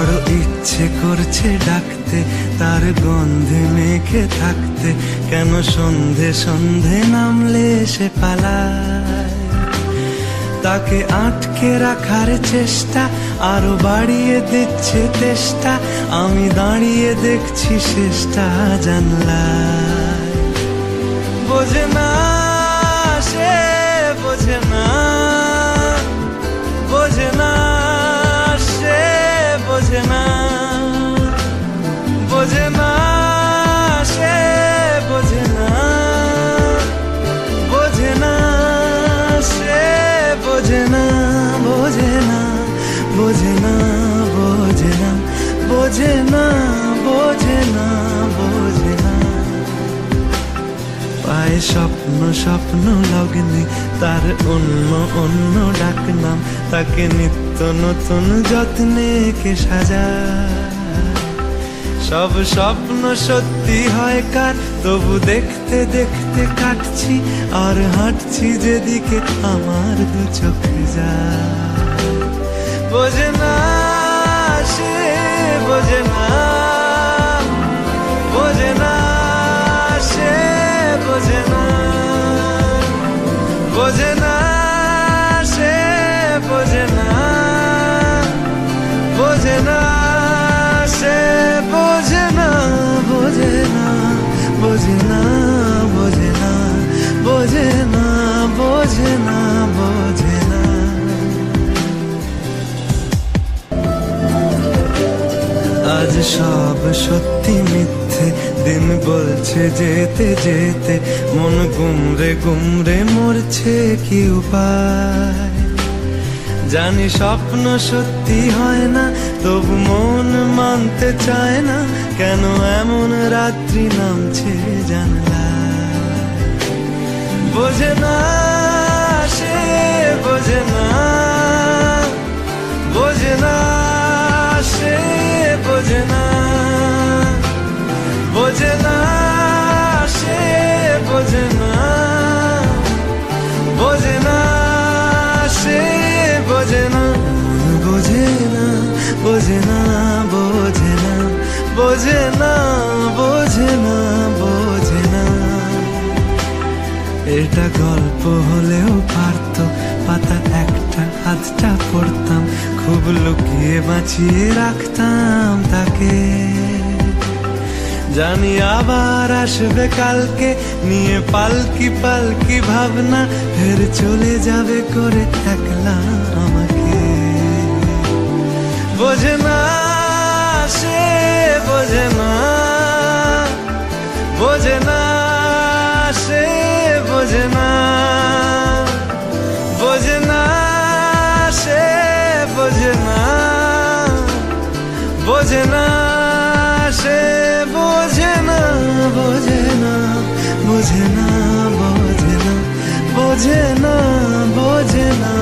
বড় ইচ্ছে করছে ডাকতে, তার গন্ধে মেখে থাকতে, কেন সন্ধে সন্ধে নামলে সে পালায়। তাকে আটকে রাখার চেষ্টা আরো বাড়িয়ে দিচ্ছে তেষ্টা, আমি দাঁড়িয়ে দেখছি শেষটা জানলায়। বোঝে না সে, বোঝে না, বোঝে না সে, বোঝে না, বোঝে না সে, বোঝে না, বোঝে না সে, বোঝে না, বোঝে না, বোঝে না, বোঝে না, বোঝে না, বোঝে না, বোঝে না। পায়ে স্বপ্ন স্বপ্ন লগ্নে তার অন্য অন্য ডাকনাম, তাকে নিত্য নতুন যত্নে কে সাজায়। সব স্বপ্ন সত্যি হয় কার, তবু দেখতে দেখতে কাটছি আর হাঁটছি যেদিকে আমার দু চোখ যায়। বোঝে না সে, বোঝে না, বোঝে না সে, বোঝে না, বোঝে না সে, বোঝে না, বোঝে না সে, বোঝে না, বোঝে না, বোঝে না, বোঝে না, বোঝে না, বোঝে না, বোঝে না। আজ সব সত্যি মিথ্যে, দিন বলছে যেতে যেতে, মন গুমরে গুমরে মরছে কি উপায়। জানি স্বপ্ন সত্যি হয় না, তবু মন মানতে চায় না, কেন এমন রাত্রি নামছে জানলায়। বোঝে না সে, বোঝে না, বোঝে না সে, বোঝে না, বোঝে না সে, বোঝে না, বোঝে না সে, বোঝে না, বোঝে না, বোঝে না, বোঝে না, বোঝে না, বোঝে না, বোঝে না। এটা গল্প হলেও পারত, পাতা একটা হাতটা পড়তাম, খুব লুকিয়ে বাঁচিয়ে রাখতাম তাকে। জানি আবার আসবে কালকে, নিয়ে পালকি পালকি ভাবনা, ফের চলে যাবে করে একলা আমাকে। বোঝে না সে, বোঝে না, বোঝে না সে, বোঝে না, বোঝে না সে, বোঝে না, বোঝে না সে, বোঝে না, বোঝে না, বোঝে না, বোঝে না, বোঝে না, বোঝে না।